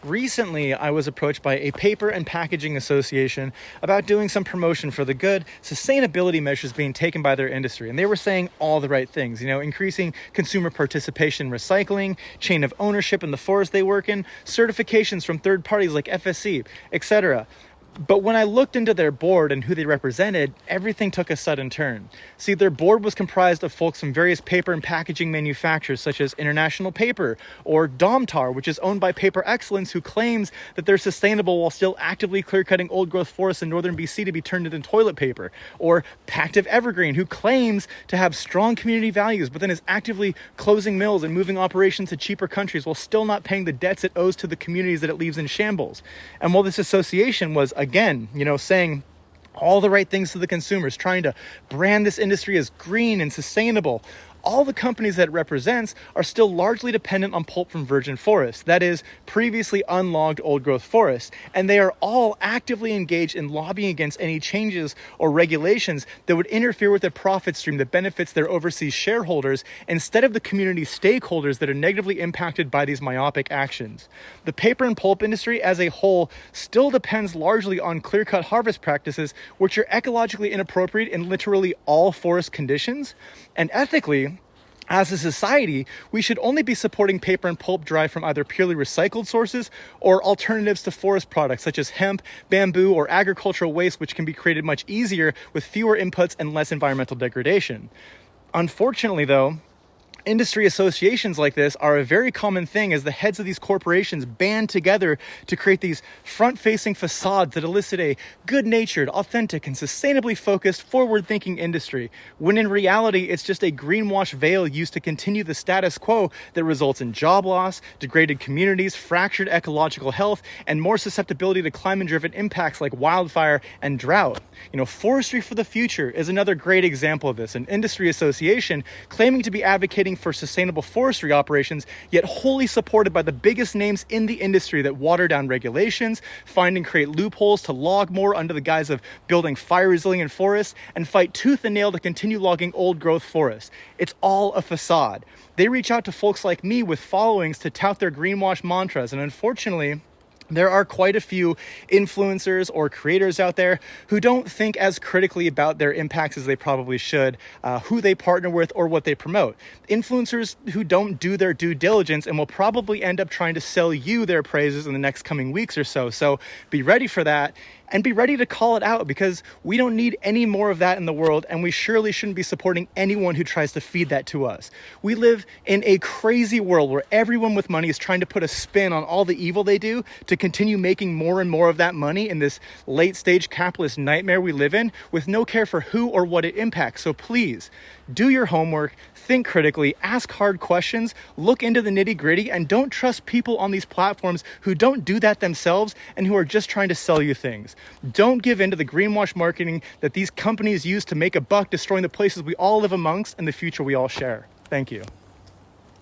Recently, I was approached by a paper and packaging association about doing some promotion for the good sustainability measures being taken by their industry. And they were saying all the right things, increasing consumer participation in recycling, chain of ownership in the forest they work in, certifications from third parties like FSC, etc. But when I looked into their board and who they represented, everything took a sudden turn. See, their board was comprised of folks from various paper and packaging manufacturers such as International Paper or Domtar, which is owned by Paper Excellence, who claims that they're sustainable while still actively clear-cutting old-growth forests in northern BC to be turned into toilet paper. Or Pactive Evergreen, who claims to have strong community values but then is actively closing mills and moving operations to cheaper countries while still not paying the debts it owes to the communities that it leaves in shambles. And while this association was again, saying all the right things to the consumers, trying to brand this industry as green and sustainable, all the companies that it represents are still largely dependent on pulp from virgin forests, that is, previously unlogged old-growth forests, and they are all actively engaged in lobbying against any changes or regulations that would interfere with their profit stream that benefits their overseas shareholders instead of the community stakeholders that are negatively impacted by these myopic actions. The paper and pulp industry as a whole still depends largely on clear-cut harvest practices, which are ecologically inappropriate in literally all forest conditions, and ethically, as a society, we should only be supporting paper and pulp derived from either purely recycled sources or alternatives to forest products such as hemp, bamboo, or agricultural waste, which can be created much easier with fewer inputs and less environmental degradation. Unfortunately, though, industry associations like this are a very common thing as the heads of these corporations band together to create these front-facing facades that elicit a good-natured, authentic, and sustainably focused, forward-thinking industry, when in reality it's just a greenwash veil used to continue the status quo that results in job loss, degraded communities, fractured ecological health, and more susceptibility to climate-driven impacts like wildfire and drought. Forestry for the Future is another great example of this, an industry association claiming to be advocating for sustainable forestry operations, yet wholly supported by the biggest names in the industry that water down regulations, find and create loopholes to log more under the guise of building fire-resilient forests, and fight tooth and nail to continue logging old-growth forests. It's all a facade. They reach out to folks like me with followings to tout their greenwash mantras, and unfortunately, there are quite a few influencers or creators out there who don't think as critically about their impacts as they probably should, who they partner with or what they promote. Influencers who don't do their due diligence and will probably end up trying to sell you their praises in the next coming weeks or so. So be ready for that. And be ready to call it out, because we don't need any more of that in the world, and we surely shouldn't be supporting anyone who tries to feed that to us. We live in a crazy world where everyone with money is trying to put a spin on all the evil they do to continue making more and more of that money in this late-stage capitalist nightmare we live in, with no care for who or what it impacts. So please, do your homework, think critically, ask hard questions, look into the nitty-gritty, and don't trust people on these platforms who don't do that themselves and who are just trying to sell you things. Don't give in to the greenwash marketing that these companies use to make a buck, destroying the places we all live amongst and the future we all share. Thank you.